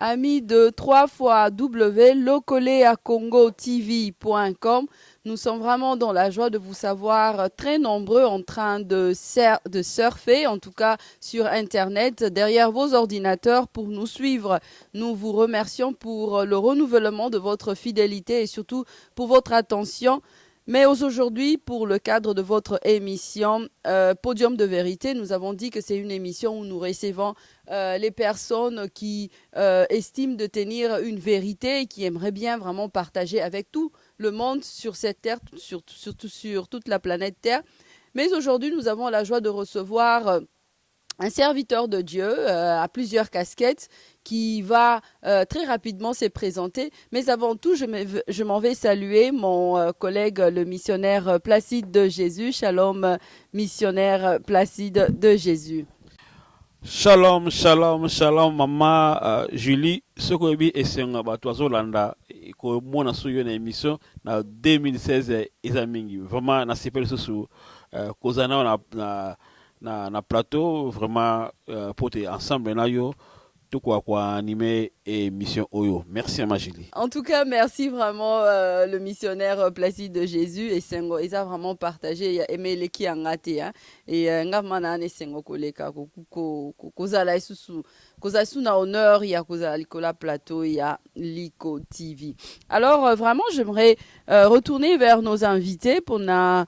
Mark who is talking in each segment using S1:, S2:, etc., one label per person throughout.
S1: amis de 3 fois www.locoleacongotv.com. Nous sommes vraiment dans la joie de vous savoir très nombreux en train de surfer, en tout cas sur Internet, derrière vos ordinateurs pour nous suivre. Nous vous remercions pour le renouvellement de votre fidélité et surtout pour votre attention. Mais aujourd'hui, pour le cadre de votre émission Podium de vérité, nous avons dit que c'est une émission où nous recevons les personnes qui estiment de tenir une vérité et qui aimeraient bien vraiment partager avec tout le monde sur cette terre, surtout sur toute la planète Terre. Mais aujourd'hui, nous avons la joie de recevoir un serviteur de Dieu à plusieurs casquettes qui va très rapidement se présenter. Mais avant tout, je m'en vais saluer mon collègue, le missionnaire Placide de Jésus. Shalom, missionnaire Placide de Jésus.
S2: Shalom, shalom, shalom, mama Julie. Ce que je esenga bato azolanda ko mona suyo na émission na 2016 ezamingi. Vraiment na sepel susu kozana na plateau vraiment pour te ensemble na yo tout quoi animer émission oyo. Merci ma Julie.
S1: En tout cas, merci vraiment le missionnaire Placide de Jésus et Sengo. Ils ont vraiment partagé, il a aimé les qui en gâté hein. Et ngamana ne Sengo koleka kozala isusu kozasu na honneur, il y a kozala likola plateau, il y a Liko TV. Alors vraiment, j'aimerais retourner vers nos invités pour na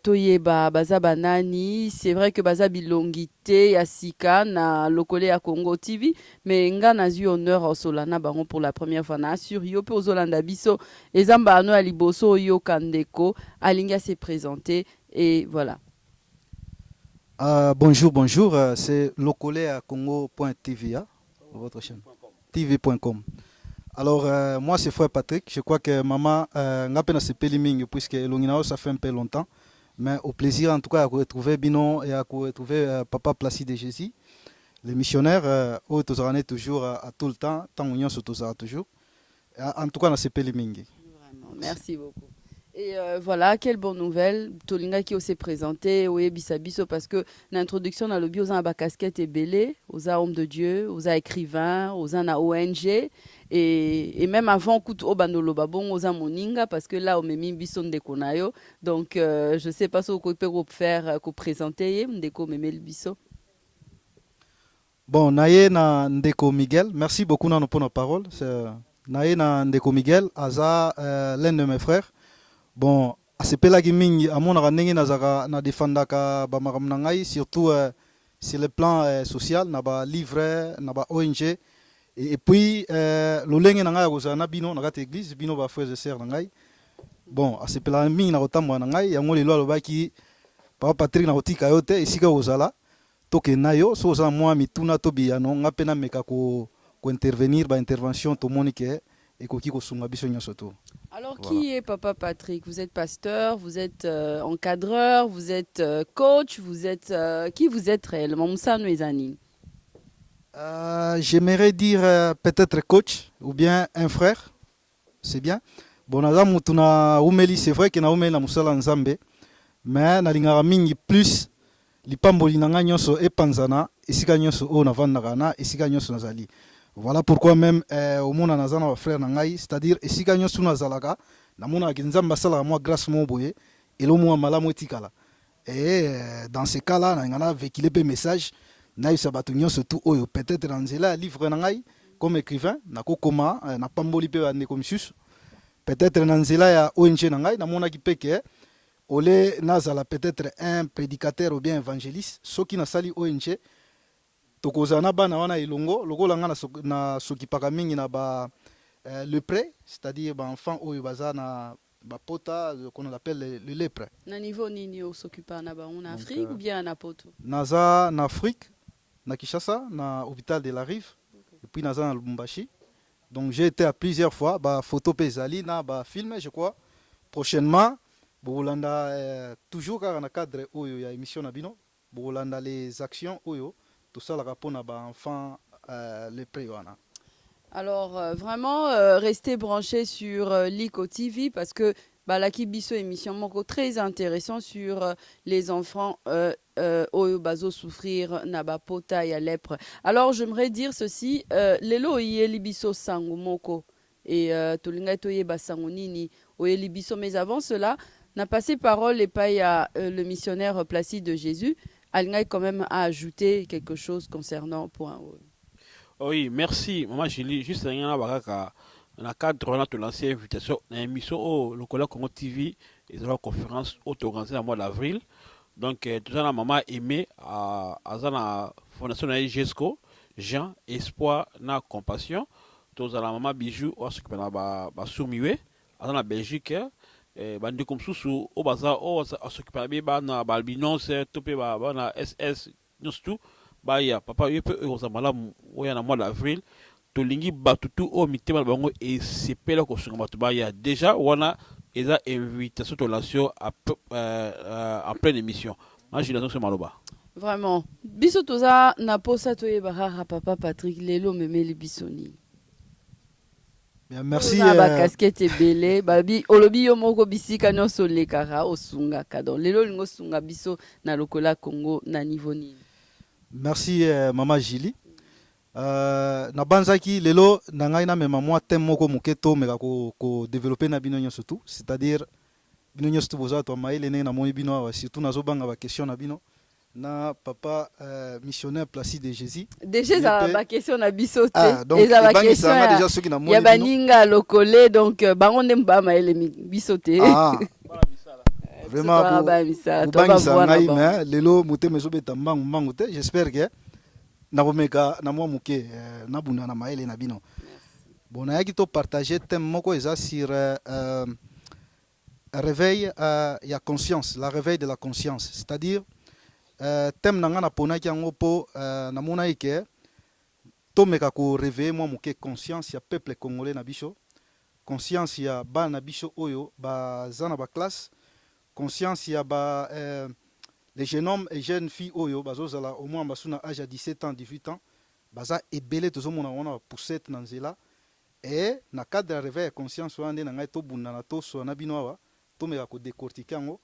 S1: toyeba baza banani. C'est vrai que baza bilongité ya sika na lokole ya Congo TV, mais nga nazu honneur au solana bango pour la première fois na sur yo pe ozolanda biso ezamba no aliboso yo kandeko alinga s'est présenté et voilà.
S3: Bonjour, bonjour, c'est Lokole à Congo.tv, hein, votre chaîne, tv.com. Alors, moi c'est Frère Patrick, je crois que maman n'a pas se péliming puisque l'onginao ça fait un peu longtemps, mais au plaisir en tout cas à retrouver Bino et à retrouver Papa Placide de Jésus, les missionnaires, où tous toujours à tout le temps, tant union sur tous toujours. En tout cas, on se péliming.
S1: Vraiment, merci beaucoup. Et voilà, quelle bonne nouvelle. Tolinga qui s'est présenté, oui, bisabiso, parce que l'introduction dans le bio, on a casquette et belé, aux hommes de Dieu, aux écrivains, aux ONG, et même avant, au bandolo babon, aux moninga, parce que là, on met bison de konayo. Donc, je ne sais pas ce qu'on peut faire, qu'on présenter, ndeko meme le biso.
S3: Bon, naye na ndeko Miguel, merci beaucoup pour nos paroles. Naye na ndeko Miguel, aza l'un de mes frères. Bon, asepelaki mingi amonaka ndenge na defandaka bamakambo na ngai surtout sur le plan social na ba livre na ba ONG et puis lolenge na ngai akozala na bino na kati église bino ba frères et sœurs na ngai. Bon, asepelaka mingi na kotambola na ngai yango lelo alobaki Papa Patrick na kotika yo te esika ozala tokenda yo so ozala mwa mituna to biyano nga mpe nameka ko intervenir ba intervention tomoni ke ekoki kosunga biso nyonso to.
S1: Alors, voilà. Qui est Papa Patrick? Vous êtes pasteur, vous êtes encadreur, vous êtes coach, vous êtes qui vous êtes réellement? Moussa Nouezani.
S3: J'aimerais dire peut-être coach ou bien un frère, c'est bien. Bon, na umeli, c'est vrai que na umeli na musala nzambe, mais na lingara mingi plus lipamboli na nga nyonso epanzana esika nyonso o na vandaka na esika nyonso nazali. Voilà pourquoi même au monde nazana wa frère nangai, c'est-à-dire esika nyonso nazalaka na mona kinzamba sala moi grâce mo boye et lo mo malamu etikala. Et dans ce cas-là na ngana véhiculer pe message na isa batu nyonso tout oyo peut-être dans nzela livre nangai comme écrivain na kokoma na pamboli pe ande comme sus. Peut-être na nzela ya ONG nangai na mona ki peke ole nazala peut-être un prédicateur ou bien évangéliste soki na sali ONG tokozana bana wana ilongo lokola nga na sokipaka mingi na ba le prêt, c'est-à-dire ba enfant oyo baza na ba pota qu'on appelle le lèpre.
S1: Na niveau nini o s'occupa na ba en Afrique ou bien na poto?
S3: Naza na Afrique, na Kinshasa, na hôpital de la Rive, okay. Et puis naza na Lubumbashi. Donc j'ai été à plusieurs fois ba photo pesali na ba film je crois. Prochainement bolanda toujours car na cadre oyo ya émission na bino, bolanda les actions oyo tout ça la rapona ba enfant les préwana.
S1: Alors vraiment restez branchés sur Liko TV parce que balaki biso émission moko très intéressant sur les enfants oyo bazo souffrir na bapota ya lèpre. Alors j'aimerais dire ceci, lelo oyeli biso sango moko et tolingai toyeba sango nini oyeli biso, mais avant cela n'a passé parole et pas à le missionnaire Placide de Jésus. Alingai quand même a ajouté quelque chose concernant point.
S2: Oui, merci maman Julie, juste un bakaka dans le cadre de l'ancienne invitation à l'émission au Locola Congo TV et de la conférence organisée en mois d'avril. Donc, tout ça, la maman aimé à la fondation de GESCO, Jean, Espoir, na Compassion. Tout ça, la maman Bijou, on s'occupe de la soumiwe, à la Belgique, bandi comme sous au bazar, on s'occupe de la balbinos, topé, na SS, nous tout, bah, ya, papa, il peut, on s'en va là, on y a en mois d'avril. Tolingi batutu o mitema bango et c'est pela ko sunga batu ba ya déjà wana eza invitation to relation en pleine émission. Moi je suis maloba.
S1: Vraiment. Biso toza na posa to yebara papa Patrick lelo memeli bisoni.
S3: Bien, merci.
S1: Ba casquette belé babi olobi yo moko bisika nyonso lekara osunga kadon lelo lingo sunga biso na lokola Congo na niveau ni.
S3: Merci maman Julie. Na banzaki lelo na ngai na mema mwa thème moko moketo meka ko développer na bino nyonso tout, c'est-à-dire bino nyonso tout boza to maile ne na moni bino awa surtout nazo banga ba question na bino na papa missionnaire Placide de Jésus.
S1: Déjà ça ba question na biso te.
S3: Donc
S1: eza ba question
S3: déjà ceux qui na moni
S1: ya baninga lokole donc bango ndem ba maile biso te.
S3: Vraiment bangisa ngai mais lelo muteme zo beta mbangu te, j'espère que na bomeka na mwa muke na bunda na maele na bino. Bon na yaki to partager thème moko eza sur réveil ya conscience, la réveil de la conscience, c'est-à-dire thème na nga na pona ki yango po na mona ike to meka ko réveiller mwa muke conscience ya peuple congolais na biso, conscience ya ba na biso oyo ba zana ba classe, conscience ya ba les jeunes hommes et jeunes filles oyo bazozala au moins basuna âge à 17 ans 18 ans baza ebele tozomona wana poussette na nzela et na cadre ya réveil ya conscience wana nde na ngai tobunda na toso na bino awa tomeka kodécortiquer yango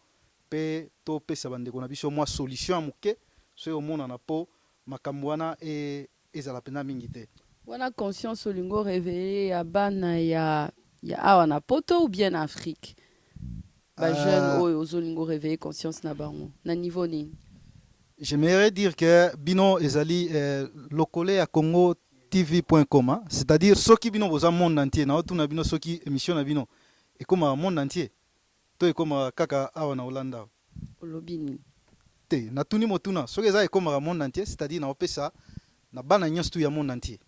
S3: mpe topesa bandeko na biso mwa solution ya moke soki omonana mpo makambo wana ezala mpena mingi te.
S1: Wana conscience olingo réveiller ya bana ya awa na poto ou bien en Afrique? Ba jeune oyo ozolingo réveiller conscience na bango na niveau nini?
S3: J'aimerais dire que bino ezali lokole ya Congo tv.com, c'est-à-dire soki bino boza monde entier na otuna bino soki émission na bino ekoma monde entier to ekoma kaka awa na Hollanda
S1: olobini
S3: te na tuni motuna soki eza ekoma monde entier, c'est-à-dire na opesa na bana nyonso ya monde entier.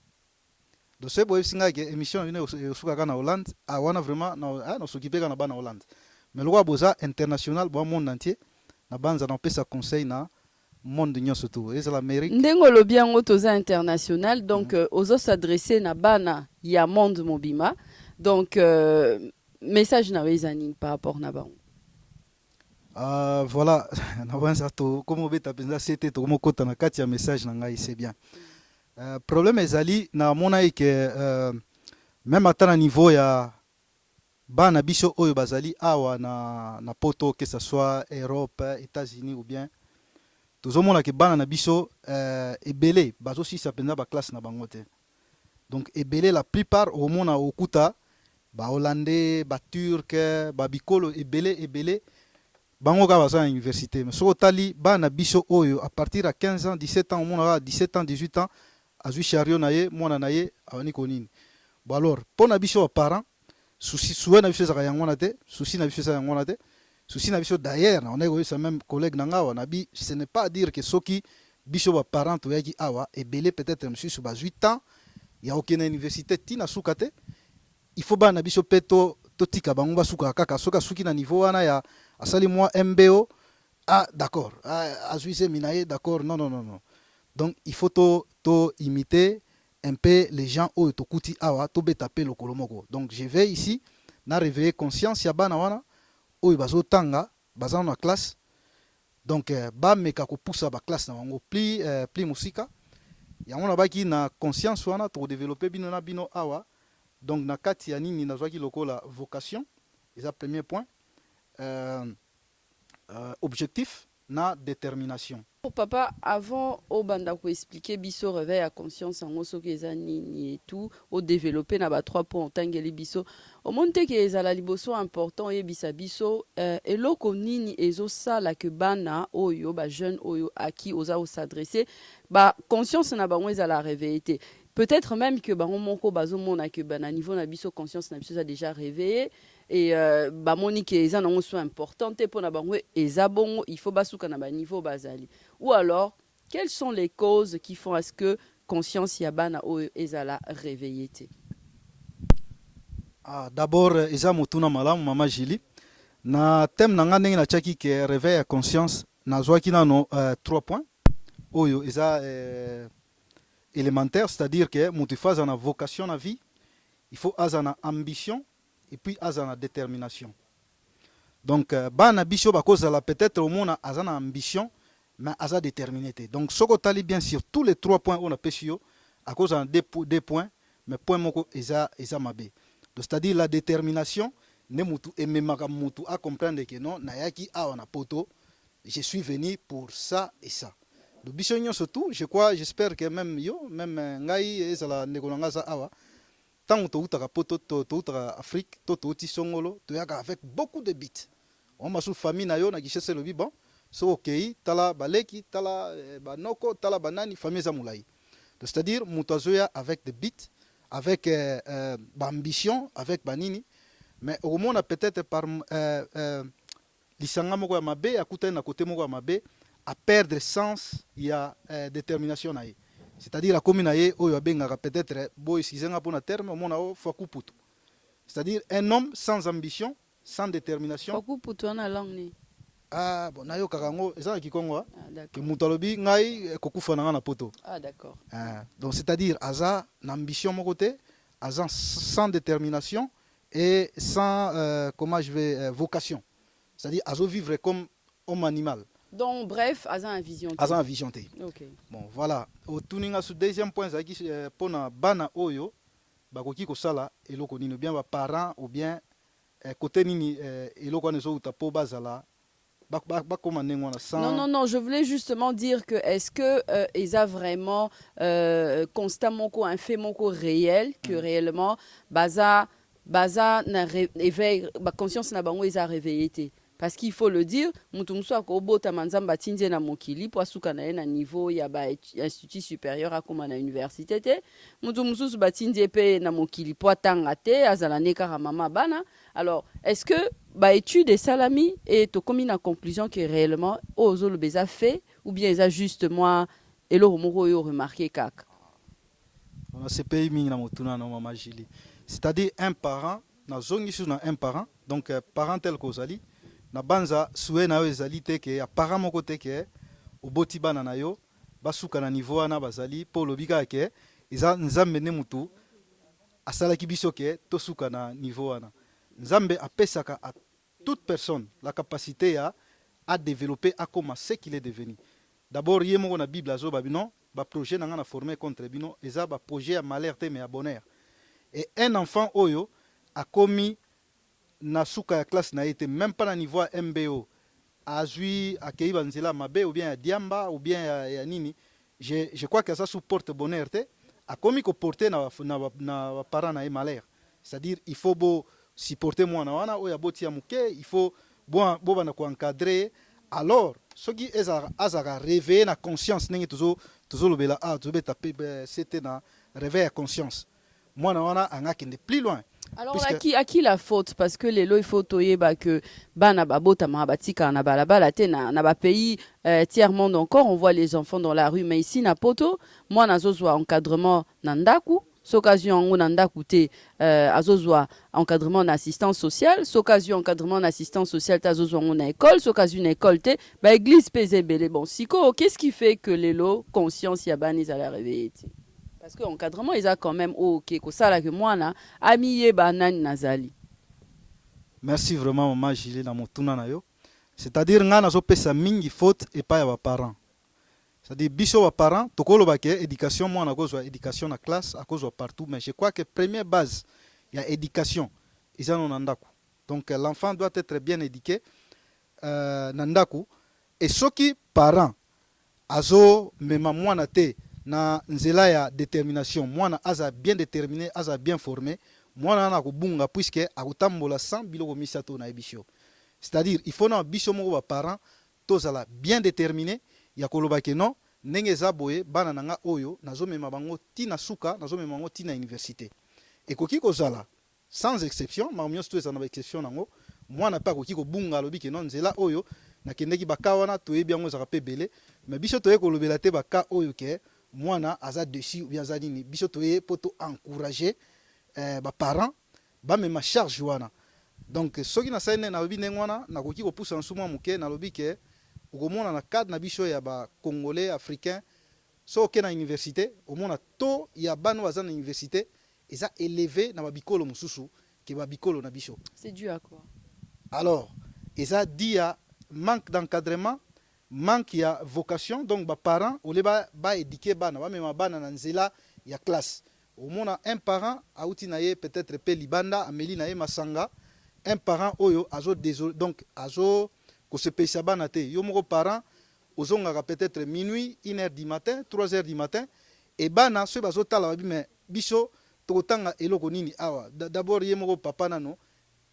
S3: Donc c'est boye singa ke émission bino osukaka na Hollande awana vraiment na sokipeka na bana Hollande. Mais le roi boza international bon monde entier na banza na pesa conseil na monde nyonso tout et l'Amérique
S1: ndengo lo bien toza international donc ozo s'adresser na bana ya monde mobima donc message na wezani par rapport na bango.
S3: Voilà na banza to comme beta penza c'était to mo kota na kati ya message na ngai c'est bien. Problème ezali na mona que même à un niveau ya bana biso oyo bazali awa na poto, que ce soit Europe, États-Unis ou bien tozomona ke bana na biso ebele bazosisa penza ba classe na bango te. Donc ebele la plupart omona okuta ba hollandais, ba turc, ba bikolo ebele bango ka baza na université. Mais so tali bana biso oyo à partir à 15 ans 17 ans omona 17 ans 18 ans azui chariot na ye mwana na ye awani konini. Bon alors pona biso parents souci souvent na biso za yango te, souci na biso za yango te. Souci na biso d'ailleurs on est ça même collègue nanga wana bi ce n'est pas dire que soki biso ba parents to yaki awa ebele peut-être monsieur sur 8 ans ya aucune université tina sukate il faut ba na biso peto to tika bango ba suka kaka soka suki na niveau wana ya asali moi MBO d'accord azuise minaye d'accord non donc il faut to imiter un peu les gens oyo to kuti awa to betaper le kolomoko. Donc je vais ici na réveiller conscience ya bana wana oyo bazotanga baza na classe donc ba meka ko poussa ba classe na bango pli musika yango na baki na conscience wana to développer bino na bino awa. Donc na kati ya nini nazwaki lokola vocation eza premier point. objectif na détermination.
S1: Papa, avant au banda ko expliquer biso réveil à conscience en oso keza nini et tout, au développer na ba 3 points tangeli biso. Au monte ke ezala liboso important et bisa biso eloko nini ezo sala ke bana oyo ba jeune oyo à qui oza o s'adresser, ba conscience na bango ezala réveillé. Peut-être même que bango moko bazo mona que bana niveau na biso conscience na biso a déjà réveillé. Et bamoni ke eza nango so important te pona bango eza bongo il faut basuka na ba niveau bazali. Ou alors quelles sont les causes qui font à ce que conscience ya bana o ezala réveillé te?
S3: D'abord eza motuna malamu mama Julie na thème na nga ndenge na tiaki ke réveil ya conscience nazwaki nano 3 points oyo eza élémentaire, c'est-à-dire que mutu faza na vocation na vie, il faut azana ambition et puis azana détermination. Donc bana biso bakozala peut-être au monde azana ambition mais aza déterminé. Donc soko tali bien sur tous les 3 points on a pesio à cause de 2 points mais point moko eza mabe. Donc c'est-à-dire la détermination ne mutu ememaka mutu à comprendre que non nayaki awa na poto je suis venu pour ça et ça. Donc biso surtout je crois j'espère que même yo même ngai ezala nekolanga za awa tant to utaka poto to utaka Afrique to uti songolo to yaka avec beaucoup de bits. On m'a sous famille na yo na gishese le bon so okei tala baleki tala banoko tala banani famille za mulai. C'est-à-dire mutazoya avec des bits avec ambition avec banini mais au moins peut-être par lisanga moko ya mabe akuta na côté moko ya mabe à perdre sens il y a détermination na ye. C'est-à-dire la commune aye oyo abengaka peut-être boy sizenga pona terme au mona o fakuputu. C'est-à-dire un homme sans ambition, sans détermination.
S1: Fakuputu na langue ni.
S3: Bon nayo karango eza kikongo
S1: d'accord.
S3: Que mutalobi ngai kokufa na poto.
S1: D'accord.
S3: Donc c'est-à-dire aza na ambition mon côté, aza sans détermination et sans comment je vais vocation. C'est-à-dire azo vivre comme homme animal.
S1: Donc bref, aza un vision.
S3: Aza un vision.
S1: OK.
S3: Bon voilà, au tuninga sur deuxième point zaki pona bana oyo bakoki ko sala eloko nini bien ba parents ou bien côté nini eloko nezo utapo bazala
S1: non, je voulais justement dire que est-ce que ils a vraiment constamment un fait moko réel que réellement baza na éveil conscience na bango ils a réveillé. Parce qu'il faut le dire, mutu musu akobota manzamba tindie na mokili po asuka na ye na niveau ya ba institut supérieur akoma na université te. Mutu musu batindie pe na mokili po atanga te azala nekaka mama bana. Alors, est-ce que ba étude salami et to komi na conclusion que réellement ozo le beza fait ou bien ils a juste moi et le moko yo remarqué kaka.
S3: On a ce pays mingi na motuna na mama Julie. C'est-à-dire un parent na zongi sur na un parent donc parent tel qu'ozali na banza souhait na yo ezali te ke apparent moko te ke oboti bana na yo basuka na niveau wana bazali po lobika ke eza nzambe ne mutu asalaki biso ke tosuka na niveau wana. Nzambe apesaka à toute personne la capacité à développer à comment ce qu'il est devenu. D'abord yé moko na Bible azo babino ba projet na nga na former contre bino eza ba projet à malheur te mais à bonheur. Et un enfant oyo a commis na suka ya classe na été même pas na niveau MBO azui akei banzela mabe ou bien ya diamba ou bien ya nini je crois que ça supporte bonheur te a commis ko porter na parents na malheur. C'est-à-dire il faut beau supporter moi na wana oya boti ya muke il faut bon bana ko encadrer alors ce qui est azara réveiller na conscience ndenge toujours lobela to beta c'était na réveiller conscience moi na wana angakende plus loin.
S1: Alors à qui la faute parce que les lois il faut toyer que bana babota mabatika na balabala te na ba pays tiers monde encore on voit les enfants dans la rue mais ici na poto moi nazozwa encadrement na ndaku s'occasion on ndaku te azozwa encadrement na assistance sociale s'occasion encadrement na assistance sociale tazozwa on école s'occasion école te ba église pesebele bon siko qu'est-ce qui fait que les lois conscience ya bani za la réveiller? Parce que l'encadrement, ils ont quand même ok, que ça là que moi là, ami banane nazali.
S3: Merci vraiment maman Gilles na motuna na yo. C'est-à-dire nga nazo pesa mingi faute et pas ya parents. C'est-à-dire biso wa parents tokolo ba ke éducation moi na kozwa éducation na classe à cause partout mais je crois que première base ya éducation ils en ont ndako. Donc l'enfant doit être bien éduqué na ndako. Et ceux qui parents azo mema mwana te na nzela ya détermination, mwana aza bien déterminé, aza bien formé, mwana na kubunga puisque akutambola sans biloko misato na ebisho. C'est-à-dire il faut na biso moko ba parents tozala bien déterminé ya koloba ke non ndenge eza boye bana nanga oyo nazomema bango tina suka, nazomema bango tina université. Ekoki kozala sans exception, makambo nyonso to eza na exception nango, mwana mpe akoki kobunga alobi ke non nzela oyo nakendeki baka wana toyebi yango ezaka mpe ebele, mais biso toye kolobela te baka oyo ke mwana aza dessus ou bien aza nini, biso toye mpo to encourager baparents bamema charge wana. Donc soki nasali nde nalobi ndenge wana nakoki kopusa nsu mwa moke nalobi ke okomona na cadre na biso ya bacongolais africain so oke na université omona to ya bana baza na université eza élevé na babikolo mosusu ke babikolo na biso.
S1: C'est dû à quoi?
S3: Alors eza dit ya manque d'encadrement, manque ya vocation. Donc baparents ole ba éduquer bana bamema bana na nzela ya classe. Omona un parent auti na ye peut-être pe libanda ameli na ye masanga, un parent oyo azo désolé donc azo ko se pesa bana te yo moko parent ozongaka peut-être minuit, 1h du matin, 3h du matin et bana so bazo tala babi mais biso tokotanga eloko nini awa. D'abord ye moko papa nano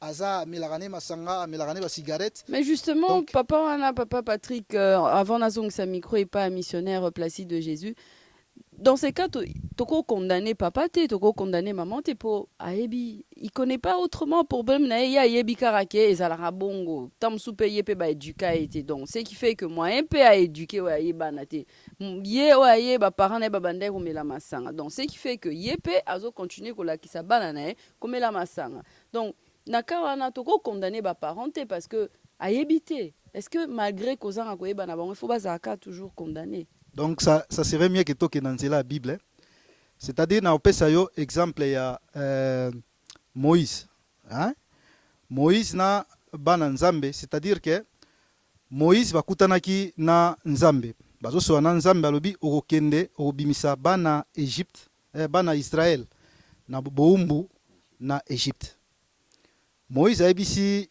S3: aza amelaka masanga, amelaka ba cigarette.
S1: Mais justement, donc, papa Patrick, avant Nazong sa micro et pas un missionnaire Placide de Jésus, dans ces cas, toko condamné papa te, toko condamné maman te pour aebi. Il connaît pas autrement pour bem na ya aebi karake et zalara bongo. Tam soupe yepe ba éduca été donc. Ce qui fait que moi un peu à éduquer wa yeba na te. Ye wa yeba parents ne ba bande ko mela masanga. Donc ce qui fait que yepe azo continuer ko la kisa banana ko mela masanga. Donc naka wana toko condamné ba parents te parce que aebité. Est-ce que malgré kozanga ko yeba na bango il faut bazaka toujours condamné?
S3: Donc ça serait mieux que toi que dans la Bible. Hein? C'est-à-dire, na opesa yo exemple ya Moïse. Hein? Moïse na bana nzambe, c'est-à-dire que Moïse va kutanaki na nzambe. Bazo so na nzambe alobi okokende okobimisa bana Égypte, bana Israël na boumbu na Égypte. Moïse a ebisi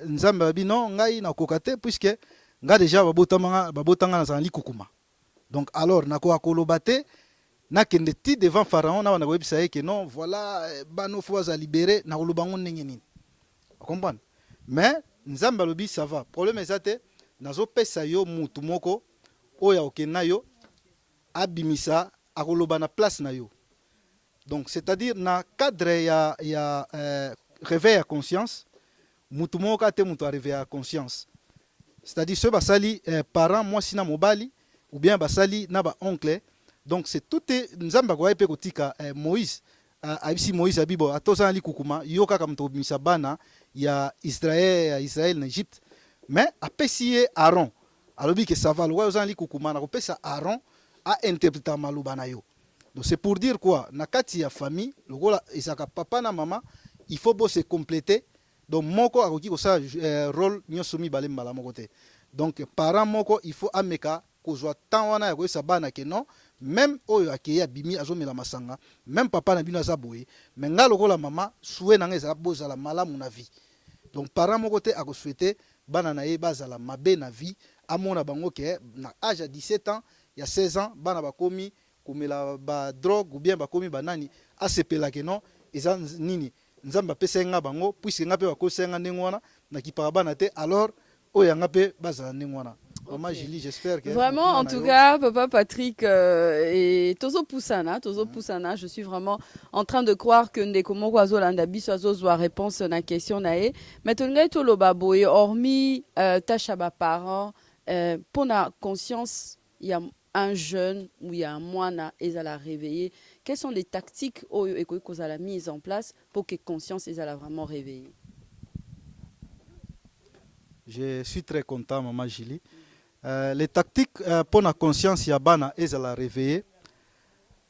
S3: nzambe alobi non ngai na kokate puisque nga déjà babotanga na zali kukuma. Donc alors nako akolobate na kende ti devant pharaon na wana webisa que non voilà bano faut za libérer na kolobango ndenge nini. Vous comprenez? Mais nzamba lobi ça va. Problème ezate nazo pesa yo mutu moko oya okena yo abimisa akoloba na place na yo. Donc c'est-à-dire na cadre ya réveil à conscience mutu moko ate mutu a réveil à conscience. C'est-à-dire ceux basali parents moi sina mobali ou bien basali na ba oncle. Donc c'est tout nzamba kwa epe kotika Moïse abisi Moïse abibo atoza ali kukuma yoka kam to bimisa bana ya Israël na Égypte. Mais apesi Aaron alobi que ça va lo oza ali kukuma na kopesa Aaron a interpréter maluba na yo. Donc c'est pour dire quoi na kati ya famille lokola isaka papa na maman il faut bo se compléter. Donc moko akoki ko sa rôle nyoso mi balé mbala moko te. Donc parent moko il faut ameka kozwa temps wana ya koyesa bana ke non même oyo akeya bimi azomela masanga même papa na bino aza boye mais nga lokola mama souhait nanga ezala bozala malamu na vie. Donc parent moko te akosouhaiter bana na ye bazala mabe na vie amona bango ke na âge à 17 ans ya 16 ans bana bakomi komela ba drogue ou bien bakomi banani asepela ke non eza nini nzamba apesa nga bango puisque nga pe bakosenga ndenge wana na kipaka bana te alors oyo nga pe bazala ndenge wana. Okay. Julie, j'espère que
S1: vraiment en tout cas papa Patrick et Tozo Poussana, je suis vraiment en train de croire que ndeko moko azolanda biso azozwa réponse na question nae mais tongai toloba boye hormis tâche ba parents pour la conscience il y a un jeune ou il y a un moine ezala réveillé, quelles sont les tactiques oyo ekoki kozala mise en place pour que conscience ezala vraiment réveillée?
S3: Je suis très content maman Julie. Les tactiques pour la conscience ya bana ezala réveiller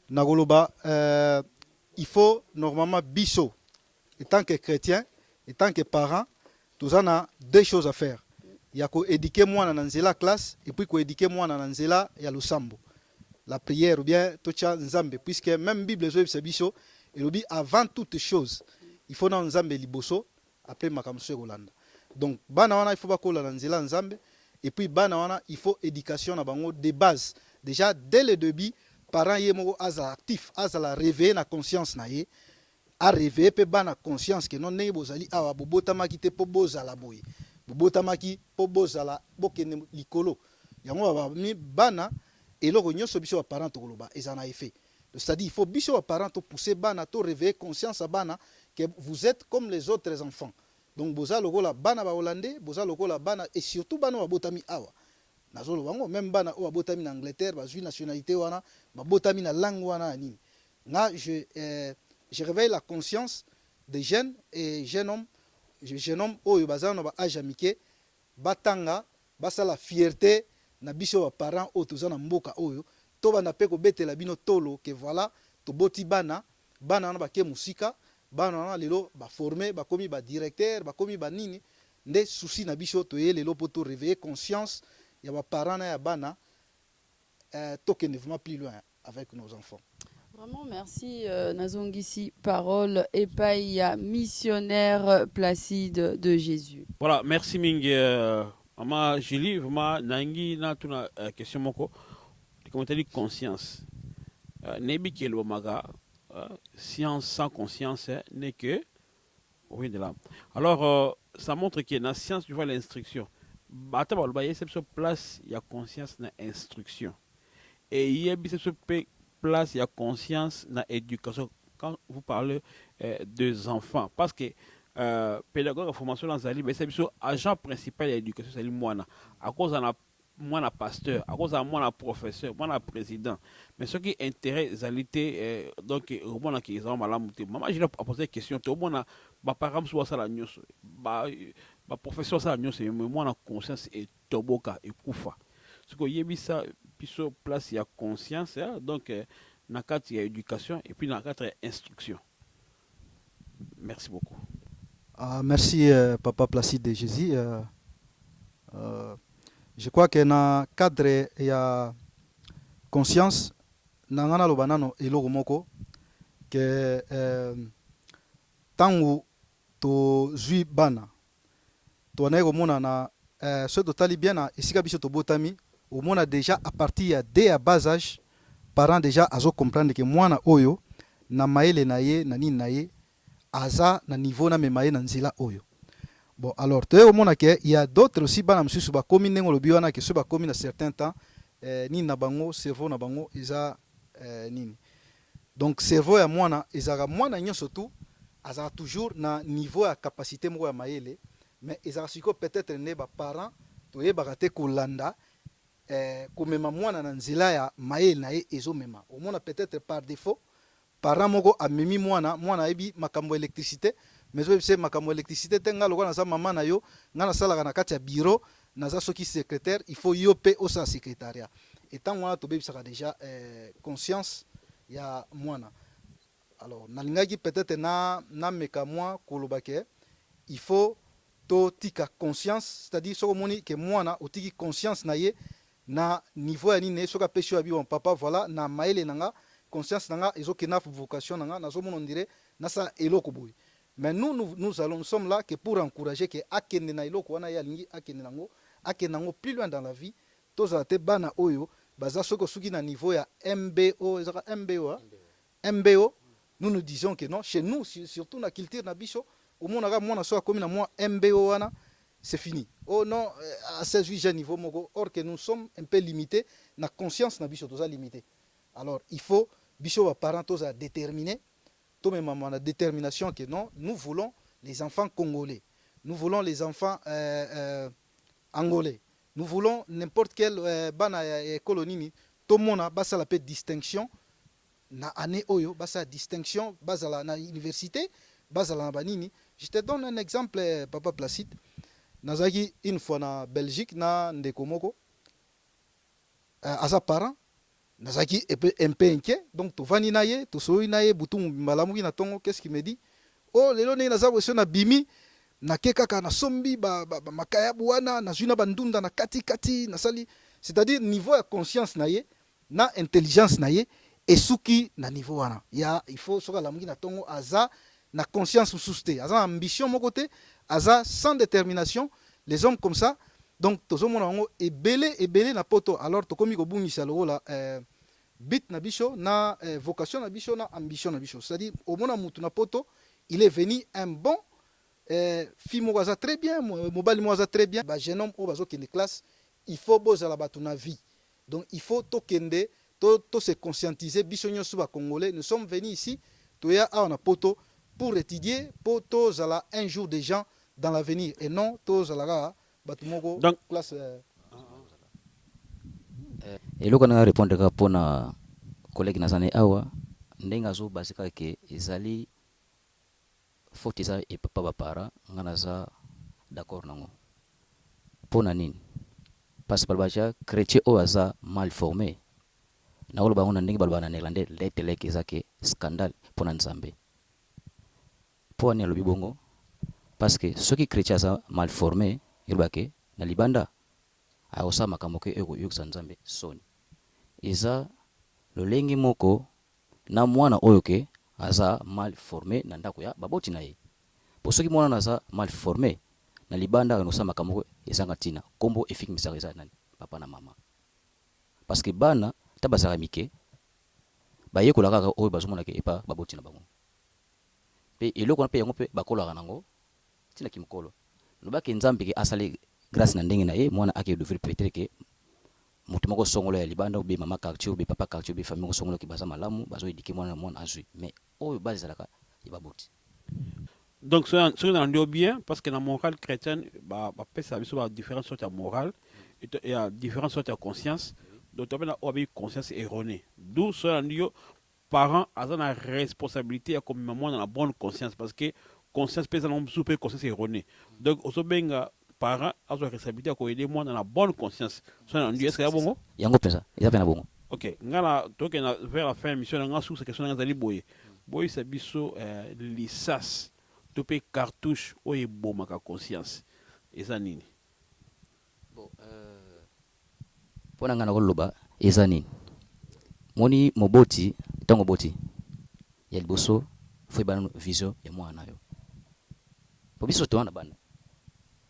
S3: nagoloba il faut normalement biso en tant que chrétien en tant que parent tous on a deux choses à faire. Il y a ko éduquer moi na nzela classe et puis ko éduquer moi na nzela ya lusambo la prière ou bien tocha nzambe puisque même Bible zo biso et dit avant toute chose il faut na nzambe liboso après makamso Rolanda. Donc bana wana il faut bakola na nzela nzambe, et puis bana wana il faut éducation na bango de base. Déjà dès le début parents ye moko aza actif, aza la réveiller na conscience na ye, a réveiller pe bana conscience que non ne bozali awa bobotamaki te po bozala boye. Bobotamaki po bozala bokene likolo. Yango ba mi bana eloko nyonso biso ba parents to koloba ezana effet. C'est-à-dire il faut biso ba parents to pousser bana to réveiller conscience à bana que vous êtes comme les autres enfants. Donc boza lokola bana ba hollandais, boza lokola bana et surtout bana ba botami awa. Nazolo bango même bana o botami na Angleterre, bazui nationalité wana, ba botami na langue wana nini. Là je réveille la conscience des jeunes et jeunes hommes oyo bazana ba âge amike batanga basala fierté na biso ba parents o tozana mboka oyo to bana pe ko betela bino tolo que voilà to boti bana na ba ke musika bana na lelo ba former ba komi ba directeur ba komi ba nini nde souci na biso to ye lelo poto réveiller conscience ya ba parents na ya bana tokende vraiment plus loin avec nos enfants.
S1: Vraiment, merci Nazongisi. Parole epaïa missionnaire Placide de Jésus.
S2: Voilà, merci Mingi. Maman Julie, vraiment, nangi na tuna question moko. Comment tu dis conscience? Nebi kelo maga, science sans conscience n'est que oui de l'âme. Alors, ça montre que dans la science, tu vois l'instruction. Bata balba yese so place il y a conscience na instruction. Et il y a bise so place il y a conscience na éducation quand vous parlez des enfants parce que pédagogue en formation dans Zali, c'est le agent principal de l'éducation, c'est moi. À cause de moi, pasteur, à cause de moi, professeur, moi, président. Mais ce qui intéresse Zali, donc, au moins, qu'ils ont mal maman, je vais poser une question. Au moins, ma parent soit ça la news, ma professeur ça la news, mais moi, la conscience est toboka et koufa. Ce que y a ça, puis sur place, il y a conscience, donc, dans le cadre, il y a éducation et puis dans le cadre, il y a instruction. Merci beaucoup.
S3: Merci Papa Placide de Jésus. Je crois que dans le cadre il y a conscience, nangana lo banano eloko moko que tangu to zui bana to na komona na ce totali bien na esika biso to botami au mona déjà à partir dès à bas âge parents déjà azo comprendre que mwana oyo na maele na ye na nini na ye aza na niveau na memaye na nzela oyo. Bon alors tu omona que il y a d'autres aussi bana msusu ba komi nengo lobi wana que ce ba komi na certain temps ni na bango cerveau na bango eza nini. Donc cerveau ya mwana ezaka mwana nyonso tu aza toujours na niveau ya capacité moko ya mayele mais ezaka siko peut-être ne ba parents to yebaka te kolanda komema mwana na nzela ya mayele na ye ezomema. Omona peut-être par défaut parent moko amemi mwana ebi makambo électricité mais c'est makambo électricité tenga lokana sa mama na yo ngana sala kana kati ya bureau naza soki secrétaire il faut yo pe au sa secrétariat et tant wana to bebisaka déjà conscience ya mwana. Alors nalingaki peut-être na meka moi kolobake il faut to tika conscience, c'est-à-dire soko moni que mwana otiki conscience na ye na niveau ya nini soka pesho abi bon papa voilà na maele nanga conscience nanga ezokena vocation nanga nazomona on dirait na sa eloko boy. Mais nous sommes là que pour encourager que akende na eloko wana ya lingi akende nango plus loin dans la vie. Toza te bana oyo baza soko suki na niveau ya MBO ezaka MBO nous disons que non chez nous surtout na culture na biso au monde aga mona so comme na moi MBO wana c'est fini. Oh non à 16 niveau moko or que nous sommes un peu limités na conscience na biso toza limité. Alors il faut biso ba parents toza déterminés. Tout même à la détermination que non, nous voulons les enfants congolais, nous voulons les enfants angolais, nous voulons n'importe quelle bana colonie, tout le monde a la distinction na année oyo, basa distinction, basa la na université, basa la banini. Je te donne un exemple, Papa Placide. Nazaki une fois na Belgique na ndekomoko, à sa parent. Nazaki un peu inquiet, donc tu vas naye, tu sois naye, boutou malamu na tongo, qu'est-ce qu'il me dit? Oh, lelo ne naza weso na bimi, na kekaka na sombi, makaya buana, na zuna bandunda na kati, na sali. C'est-à-dire, niveau de conscience naye, na intelligence naye, et souki na niveau wana. Il faut soka la mugi na tongo, aza, na conscience souste, aza ambition mon côté, aza sans détermination, les hommes comme ça. Donc tozomona bango ebele na poto. Alors tokomi kobungisa lokola bit na biso na vocation na biso na ambition na biso. C'est-à-dire omona mutu na poto, il est venu un bon fille moko aza très bien, mobali moko aza très bien. Ba jeune homme o bazo kende classe, il faut bozala batu na vie. Donc il faut tokende to se conscientiser biso nyonso ba congolais. Nous sommes venus ici toya a na poto pour étudier pour tozala un jour des gens dans l'avenir et non tozala batu moko classe
S4: eloko na répondre ka pona collègue nazane awa ndenga zo basika ke ezali faute za e papa bapara ngana za d'accord nango pona nini parce que balbaja chrétien o aza mal formé na olo bango na ndenge balba na néerlandais leteleke ezake scandale pona nzambe pona alobi bongo parce que ceux qui chrétien aza mal formé ilbake na libanda aosa makambo ke eko yoksa nzambe soni eza lolenge moko na mwana oyo ke aza mal formé na ndako ya baboti na ye po soki mwana na aza mal formé na libanda anosa makambo ezanga tina kombo efiki misaka eza nani papa na mama parce que bana tabazaka mike bayekola kaka oyo bazomona ke epa baboti na bango pe eloko na pe yango pe bakolaka nango tina kimokolo lobaki nzambe ke asali grâce na ndenge na ye mwana ake devir peut-être ke mutu moko songolo ya libanda obe mama quartier obe papa quartier obe famille songolo ki baza malamu bazo éduquer mwana azui mais oyo bazalaka ibaboti.
S2: Donc ce on dit bien parce que la morale chrétienne ba pesa biso ba différentes sortes de morale et a différentes sortes de conscience donc on a une conscience erronée d'où ce on dit parents ont la responsabilité à comme maman dans la bonne conscience parce que conscience pesa non super conscience erronée donc oso benga parents ont la responsabilité à aider moi dans la bonne conscience ce on dit est-ce que c'est bon
S4: yango pesa eza pena bongo.
S2: OK ngala toke na vers la fin émission nga sous cette question ngazali boye c'est biso lisas topé cartouche oye bomaka conscience eza nini
S4: bon pona ngana koloba eza nini moni moboti tango boti ya liboso foi bana vision ya mwana yo po biso to wana bana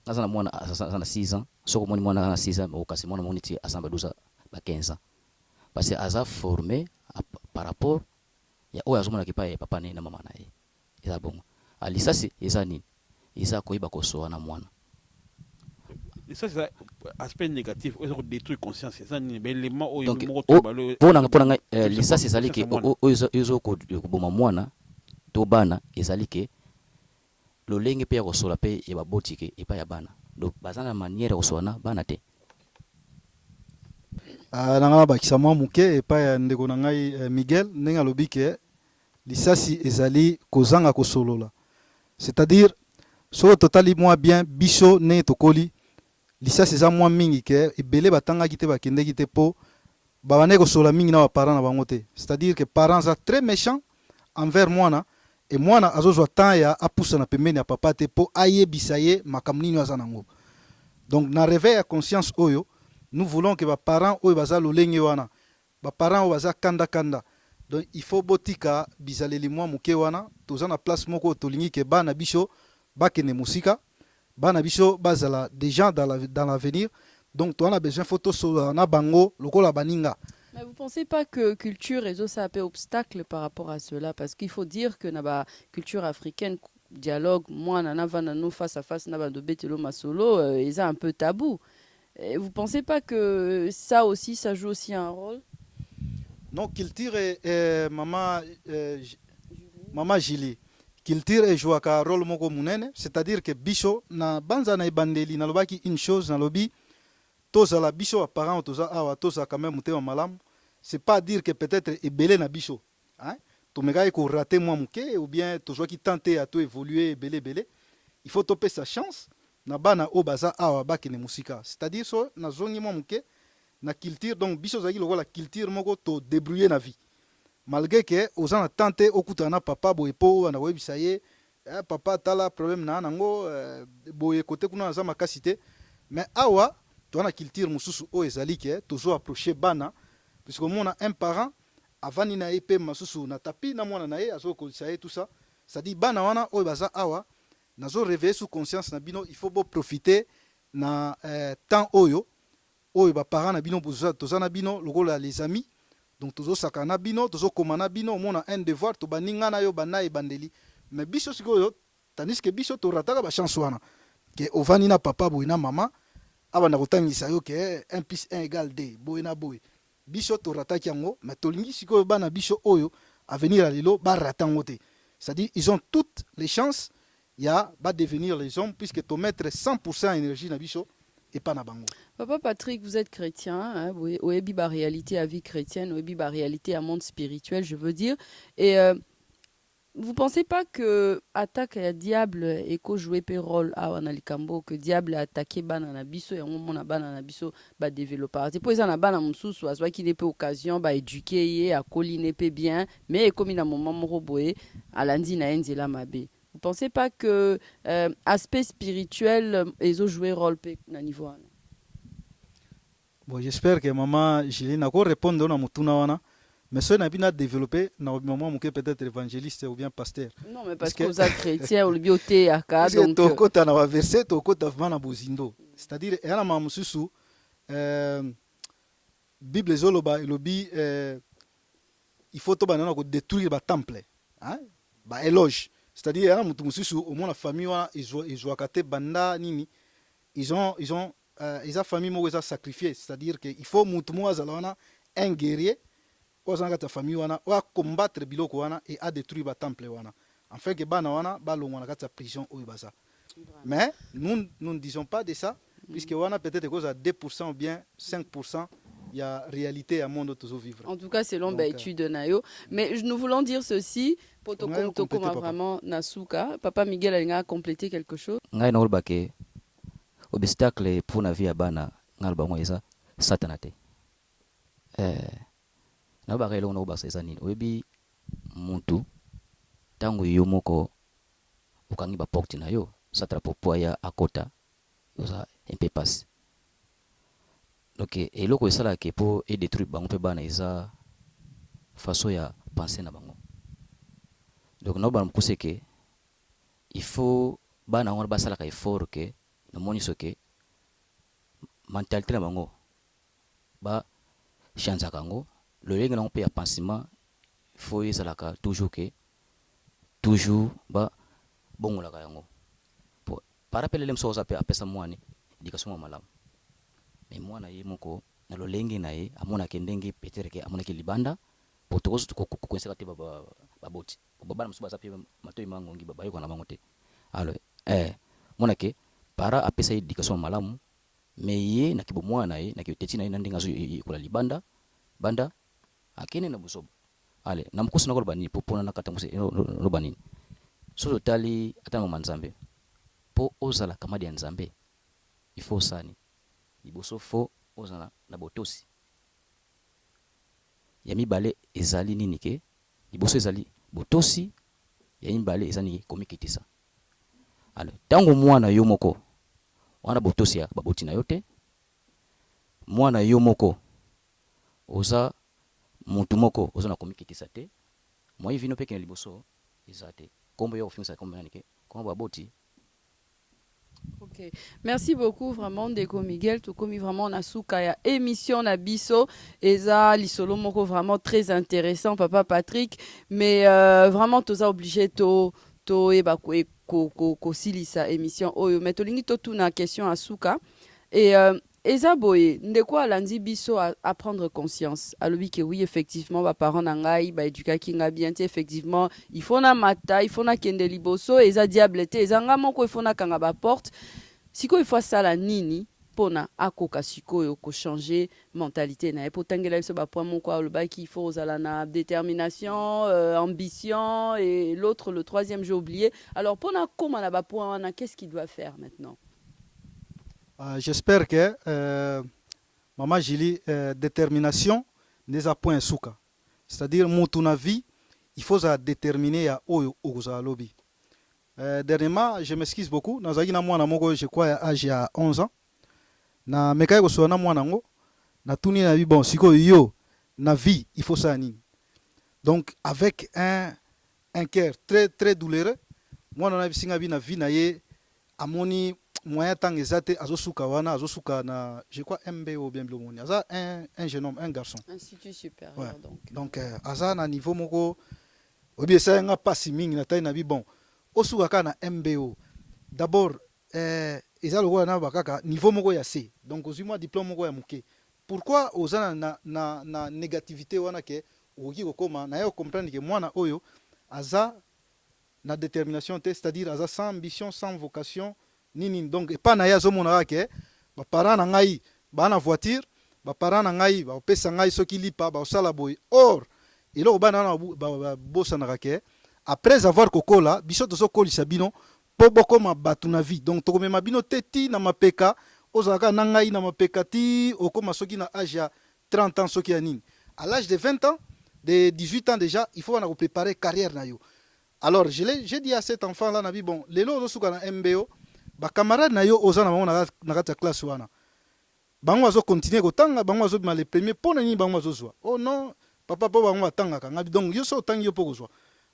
S4: nazana mwana asana 6 ans soko moni mwana na 6 ans okasi mwana moni ti asamba 12 ba 15 ans parce que aza formé par rapport ya oyo azomona kipa ya papa ne na mama na ye eza bongo alisasi eza nini eza koyiba kosoa na mwana
S2: ça c'est aspect négatif oyo détruire conscience eza nini ba élément oyo
S4: moko to balo pona lisasi ezali ke oyo ko boma mwana to bana ezali ke lolenge pe ya kosola pe ya baboti ke epa ya bana donc bazana manière kosoa na bana te
S3: nanga bakisa mwa muke epa ya ndeko na ngai Miguel ndenge alobi ke lisasi ezali kozanga kosolola c'est-à-dire so totali mwa bien biso ne tokoli lisasi eza mwa mingi ke ebele batangaki te bakendeki te po babane kosola mingi na baparents na bango te c'est-à-dire que parents za très méchant envers mwana et mwana azozwa temps ya apusa na pembeni ya papa te po ayebisa ye makambo nini aza nango donc na réveil ya conscience oyo nous voulons que baparents oyo baza lolenge wana baparents oyo baza kanda donc il faut botika bizaleli mwa muke wana toza na place moko tolingi ke bana biso bakene musika bana biso bazala des gens dans l'avenir donc toi on a besoin photo so na bango lokola baninga.
S1: Mais vous ne pensez pas que culture et ça un obstacle par rapport à cela parce qu'il faut dire que la culture africaine dialogue moi nana vanano face à face naba de betelo masolo ils a un peu tabou. Et vous pensez pas que ça aussi ça joue aussi un rôle?
S3: Non, culture maman Julie culture joue un rôle moko munene c'est-à-dire que biso na banza na ibandeli na lobaki une chose na lobi toza la biso apparent toza awa toza quand même mutema malamu c'est pas dire que peut-être ebele na biso hein to megai ko rater moi muke ou bien tozo ki tenter à to évoluer belé il faut toper sa chance na bana o baza awa bakene musika c'est-à-dire so na zongi moi muke na culture donc biso zaki lokola culture moko to débrouiller na vie malgré que oza na tenter okuta na papa boye po na webisa ye papa tala problème na nango boye côté kuna za makasi te mais awa to na culture mususu o ezali ke tozo approcher bana puisque mon un parent avant ni na epe masusu na tapi na mwana na ye azo ko tout ça ça dit bana wana o baza awa nazo réveiller sous conscience na bino il faut beau profiter na temps oyo ba parents na bino toza na bino lokola les amis donc tozo sakana bino tozo komana bino mona un devoir to baninga na yo bana e bandeli mais biso sikoyo tandis que biso to rataka ba chance wana que ovani na papa boy na mama aba na kotangisa yo que 1 + 1 = 2 boy na boy biso to rataki yango mais tolingi sikoyo bana biso oyo à venir à lilo ba ratango te, c'est-à-dire ils ont toutes les chances ya ba devenir les hommes puisque to mettre 100% énergie na biso et pas na bango.
S1: Papa Patrick, vous êtes chrétien, hein, oui, ba réalité à vie chrétienne, oui, ba réalité à monde spirituel, je veux dire. Et vous pensez pas que attaque à diable et ko jouer rôle à Wanalikambo, que diable a attaqué banana biso et on mona banana biso ba développer. C'est pour ça na banana msusu soit qui n'est pas occasion ba éduquer à colline pe bien, mais comme il a moment moroboé à lundi na enzela mabe. Vous pensez pas que aspect spirituel ils ont joué rôle pe na niveau?
S3: Bon, j'espère que maman Julie n'a pas répondu à mon wana. Mais ça n'a pas développé, moment peut-être évangéliste ou bien pasteur.
S1: Non, mais parce que vous êtes chrétien, ou le bioté à cas. Donc,
S3: tu as un verset, tu as un bozindo. C'est-à-dire, il y a un mamoussou, Bible zoloba, il faut détruire le temple. Éloge. C'est-à-dire, il y a un mamoussou, au moins la famille, ils ont acheté banda, nini. Ils ont famille, ils ont sacrifié. C'est-à-dire qu'il faut un guerrier. Ta famille wana wa combattre biloko wana et a détruire ba temple wana en fait que bana wana ba longwa na prison oyo basa. Mais nous ne disons pas de ça puisque wana peut-être cause à 2% ou bien 5% il y a réalité à monde toujours vivre.
S1: En tout cas selon ba étude nayo, mais nous voulons dire ceci pour to comme vraiment nasuka papa Miguel a complété quelque chose.
S4: Ngai na olbake obstacle pour na vie ya bana ngal bango eza satanate. Na ba relo na ubasa nini oyebi muntu tango yo moko ukangi ba porte na yo satra popo ya akota oza un peu passe donc eloko esala ke po e détruire bango pe bana eza façon ya penser na bango donc na ba mkuse ke il faut bana ngona basala ka effort ke na moni soke mentalité na bango ba chanza kango le lenge na pe ya pensement faut ezalaka toujours ba bongola ka yango po para pele lem soza pe apesa mwani dikasoma malamu mais mwana ye moko na lo lenge na ye amona ke ndenge petere ke amona ke libanda po tokozo kokonseka te baboti baba msuba za pe matoi mango ngi baba yiko na bango te alors mona ke para apesa ye dikasoma malamu mais ye na kibo mwana ye na kiteti na ye ndinga zo kula libanda banda akene na busobo ale na mkosi nakolo bani popona na kata mose no banini so tali atama manzambe po ozala kamadi ya nzambe il faut sani liboso fo ozala na botosi ya mibale ezali nini ke liboso ezali botosi ya mibale ezali komikitisa ale tango mwana yo moko wana botosi ya baboti na yote mwana yo moko oza muntu moko oza na komikitisa te moi vino peke na liboso ezate kombo yo ofimisa kombo nani ke kombo baboti.
S1: Ok, merci beaucoup vraiment Ndeko Miguel, tout comme vraiment nasuka ya émission na biso eza lisolo moko vraiment très intéressant papa Patrick, mais vraiment toza obligé to eba ko silisa émission oyo mais tolingi to tuna question asuka et eza boye ndeko alandi biso à prendre conscience alobi que oui effectivement ba parents na ngai ba éduquaki nga bien te effectivement il faut na mata il faut na kende liboso eza diable te eza nga moko il faut na kanga ba porte siko il faut sala nini pona akoka sikoyo ko changer mentalité na po tangela biso ba point moko aloba qu'il faut zala na détermination ambition et l'autre le troisième j'ai oublié alors pona comment na ba point na qu'est-ce qu'il doit faire maintenant?
S3: J'espère que maman Julie détermination n'est point souka. C'est-à-dire mutu na vie, il faut se déterminer à oyo oza lobby. Dernièrement, je m'excuse beaucoup, nazaki na mwana moko je crois âge ya 11 ans. Na mekai ko sona mwana ngo, na tuni na vie bon siko yo na vie, il faut ça nini. Donc avec un cœur très très douloureux, mwana na bisinga bi na vie na ye amoni moyen tant ezate azosuka wana azosuka na je crois MBO bien blomoni aza un jeune homme un garçon
S1: Institut supérieur
S3: ouais.
S1: donc
S3: aza na niveau moko obi esa nga pasi mingi na tai na bi bon osuka ka na MBO d'abord eza lokola na bakaka niveau moko ya C donc ozwi mwa diplôme moko ya moke pourquoi oza na négativité wana ke okoki kokoma na ye comprendre ke mwana oyo aza na détermination te c'est-à-dire aza sans ambition sans vocation nini donc epa na ye azomonaka ke baparent na ngai baa na voiture baparent na ngai baopesa ngai soki lipa baosala boye or eloko bana wana babosanaka ke après avoir kokola biso tozokolisa bino mpo bokoma bato na vie donc tokomema bino te ti na mapeka ozalaka na ngai na mapeka ti okoma soki na âge ya 30 ans soki ya nini à l'âge de 20 ans de 18 ans déjà il faut wana kopréparer carrière na yo. Alors j'ai dit à cet enfant là nabi bon lelo ozosuka na MBO bacamarade na yo oza na bango na kati ya classe wana bango bazokontinue kotanga bango bazobima le premier mpo na nini bango bazozwa oh non papa mpo bango batangaka ngabi donc yo so otangi yo mpo kozwa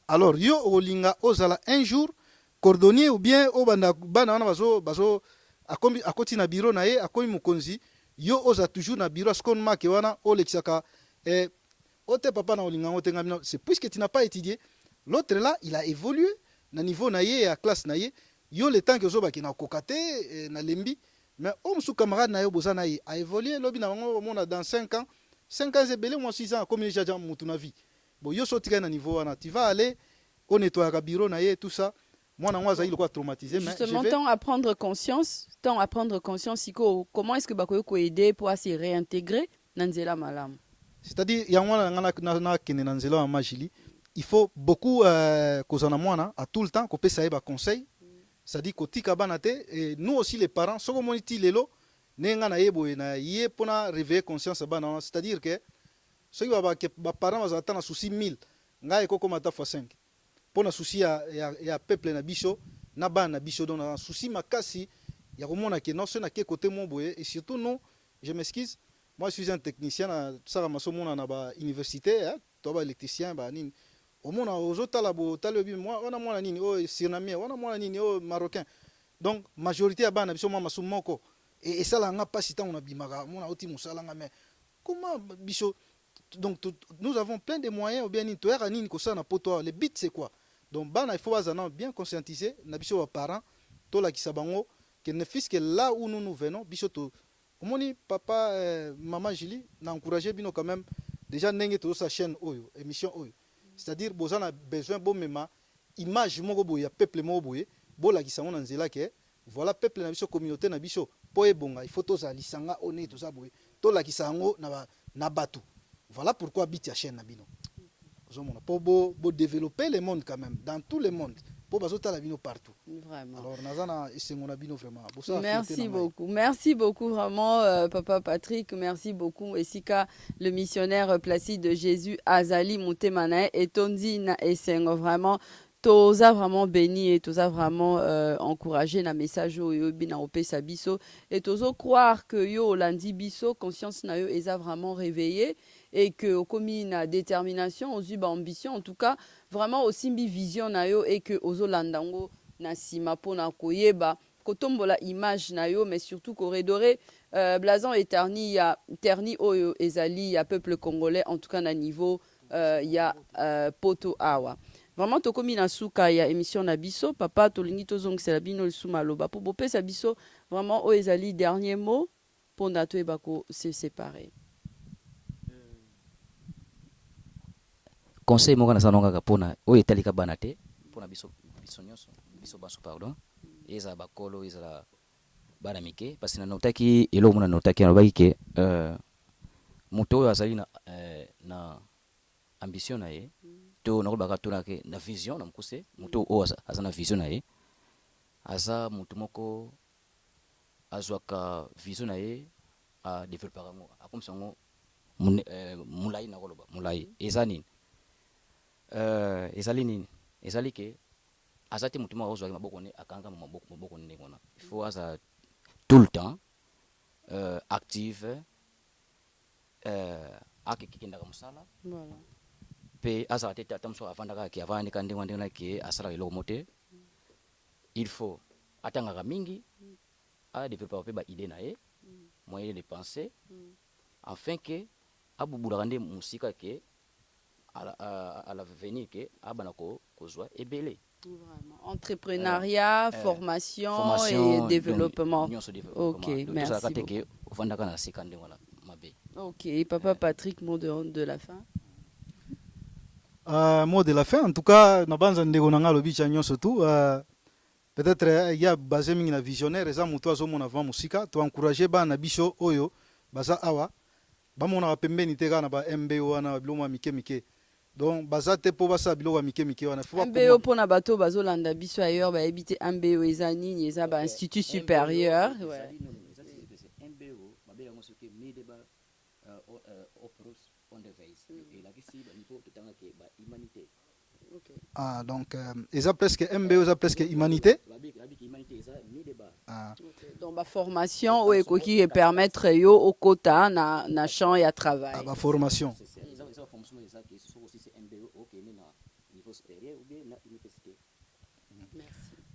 S3: alors yo okolinga ozala un jour cordonnier ou bien o bana wana bazo akoti na bureau na ye akomi mokonzi yo oza toujours na bureau askonma ke wana olekisaka ote papa na olinga ngote ngabi c'est puisque tu n'as pas étudié l'autre là il a évolué na niveau na ye ya classe na ye yo le temps que ozobaki na kokate na lembi mais o musu camarade na yo boza na ye a évolué lobi na bango mona dans 5 ans ebele moi 6 ans comme déjà mutu na vie bon yo sotika na niveau wana tu vas aller au nettoyer ka bureau na ye tout ça moi na moi il quoi traumatisé mais
S1: justement tant à prendre conscience siko comment est-ce que bakoyo ko aider pour se réintégrer na nzela malamu
S3: c'est-à-dire yango na kene na nzela wa majili il faut beaucoup kozana mwana à tout le temps kopesa ye ba conseil c'est-à-dire kotika bana te et nous aussi les parents soko moni ti lelo nenga na yeboye na ye pona réveiller conscience bana c'est-à-dire que soki ba parents bazata na souci 1000 ngai ko koma ta fois 5 pona souci ya peuple na biso na bana na biso donc na souci makasi ya komona ke non na ke côté mon boye et surtout non je m'excuse moi je suis un technicien na sala masomona na ba université hein to ba électricien ba nini omona ozotala bo talobi moi wana mwana nini o sirnamien wana mwana nini o marocain donc majorité ya bana biso mwa masu moko et ça là nga pasi tant on a bimaka mona oti musala nga mais comment biso donc nous avons plein de moyens ou bien nini toyaka nini ko ça na poto le but c'est quoi donc bana il faut bazana bien conscientiser na biso wa parents to la kisabango que ne fils que là où nous venons biso to omoni papa maman Julie na encourager bino quand même déjà ndenge to sa chaîne oyo émission oyo c'est-à-dire bozana a besoin bomema image moko boye peuple moko boye bolakisa ngo na nzela ke voilà peuple na biso communauté na biso po ebonga il faut tozalisanga one toza boye tolakisa yango na bato voilà pourquoi biti ya chaîne na bino ozomona po bo développer le monde quand même dans tout le monde po bazotala bino partout
S1: vraiment
S3: alors nazana esengo na bino vraiment
S1: merci beaucoup vraiment papa Patrick merci beaucoup esika le missionnaire Placide de Jésus azali mutemana et tondi na esengo vraiment toza vraiment béni et toza vraiment encouragé na message oyo bina opesa biso et tozo croire que yo landi biso conscience na yo eza vraiment réveillé et que okomi na détermination ozu ba ambition en tout cas vraiment osimbi vision na yo et que ozolandango na sima pona koyeba kotombola image na yo mais surtout koredoré blason éterni ya terni oyo ezali ya peuple congolais en tout cas na niveau ya poto awa vraiment tokomi na suka ya émission na biso papa tolingi tozongisela bino lisusu maloba po bopesa biso vraiment oyo ezali dernier mot mpona toyeba ko se séparer
S4: conseil moko naza nango kaka mpona oyo etalika bana te mpona biso nyonso biso banso pardon ezala bakolo ezala bana mike parce na notaki eloko mona notaki nalobaki ke moto oyo azali na ambition na ye to nakolobaka tonake na vision na mokuse moto oyo aza na vision na ye aza moto moko azwaka vision na ye adevelopaka yango akomisa yango molai nakoloba molai eza nini ezali nini ezali ke aza te motu moko ozwaki maboko ne akanga maboko ndenge wana il faut aza tout le temps active akekendaka mosala mpe azala te ata mosuku avandaka ke avandika ndenge ndenge ke asalaka eloko mo te il faut atangaka mingi a développer ba idée na ye moyen de penser afin que abubulaka nde musika ke à l'avenir ke abana kozwa ebele.
S1: Vraiment. Entrepreneuriat, formation et développement. Ok, merci beaucoup. Ok, Papa Patrick, mot de la fin.
S3: Mot de la fin, en tout cas, nabanza ndeko nanga lobi cha nyonso tu. Peut-être il y a basé mingi na visionnaire eza mutu azomona avant musika to encourager bana biso oyo baza awa bamona pembeni te kana ba MBO wana biloma mike mike. Donc baza te po basa biloko mike mike wana faut
S1: MBO pona bato bazolanda biso ailleurs ba ebite MBO eza nini eza ba institut supérieur. Ouais.
S4: MBO babela ngoso ke mideba
S3: Ah, donc, ils presque MBO, ils presque humanité.
S1: Ah. Okay. Donc, la formation qui permettre au quota na champ et à travail.
S3: Ah, la formation.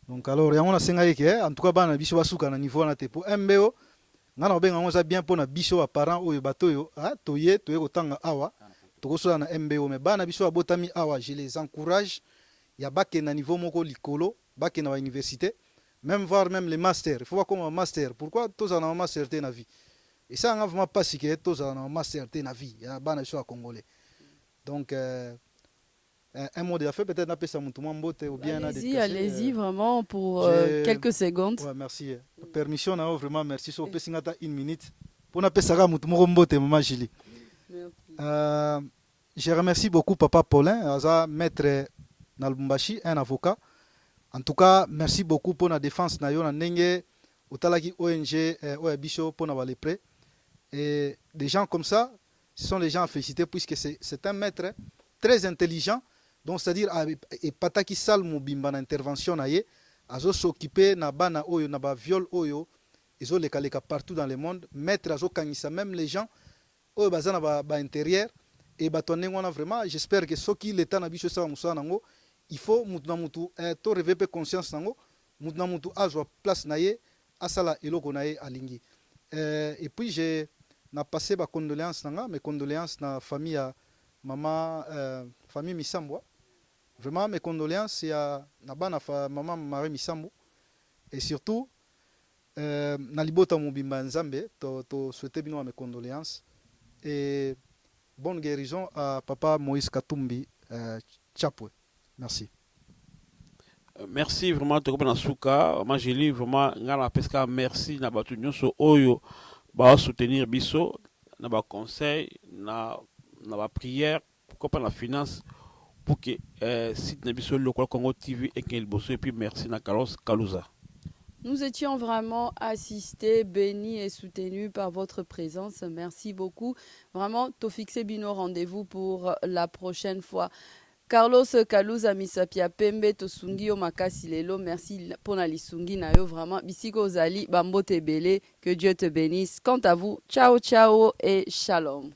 S3: Donc, alors, il y a un sengaye qui en tout cas, bana biso basuka na niveau na te pour MBO. Ngana obenga ngoza bien pour na biso wa parents oyo bato yo, ah, toye kotanga awa. Tokosola na MBO mais bana biso abotami awa, je les encourage. Il y a bac na niveau moko likolo, bac na université, même voir même les masters. Il faut voir comme un master. Pourquoi tous en un master te na vie? Et ça on vraiment pas si que tous en un master te na vie. Il y a bana biso congolais. Donc un mot de la fin peut-être n'a pas ça mon mbote ou bien
S1: allez-y vraiment pour quelques secondes.
S3: Ouais, merci. Permission na vraiment merci so pe singata 1 minute. Pour na pesa ka mutu mbote maman Julie. Je remercie beaucoup Papa Paulin, Aza maître na Lubumbashi, un avocat. En tout cas, merci beaucoup pour la défense na yo na ndenge utalaki ONG Oyabiso pour na prêt. Et des gens comme ça, ce sont les gens à féliciter puisque c'est un maître très intelligent. Donc c'est-à-dire et pataki sal mobimba na intervention na ye, azo s'occuper na bana oyo na ba viol oyo, izo leka partout dans le monde, maître azo kangisa même les gens oyo bazana ba intérieur et batonné wana vraiment j'espère que ceux qui l'état na biso sa musana ngo il faut mutu na mutu to réveiller conscience nango mutu na mutu azwa place na ye asala eloko na ye alingi et puis j'ai na passé ba condoléances nanga mes condoléances na famille ya maman famille Misambo. Vraiment mes condoléances ya na bana maman Marie Misambo et surtout na libota mobimba nzambe to souhaiter bino mes condoléances et bonne guérison à Papa Moïse Katumbi Chapwe. Merci.
S2: Merci vraiment to na suka ma jeli vraiment ngala peska merci na batu nyonso oyo ba soutenir biso na ba conseil na ba prière pourquoi la finance pour que site na biso local Congo TV et qu'il bosse et puis merci na Carlos Kalouza.
S1: Nous étions vraiment assistés, bénis et soutenus par votre présence. Merci beaucoup. Vraiment, Tofixé Bino, rendez-vous pour la prochaine fois. Carlos Kalouza Misapia Pembe Tosungi Makasi Lelo, merci pour la lisungi nayo vraiment. Bisiko Zali Bambo Tebele, que Dieu te bénisse. Quant à vous, ciao ciao et shalom.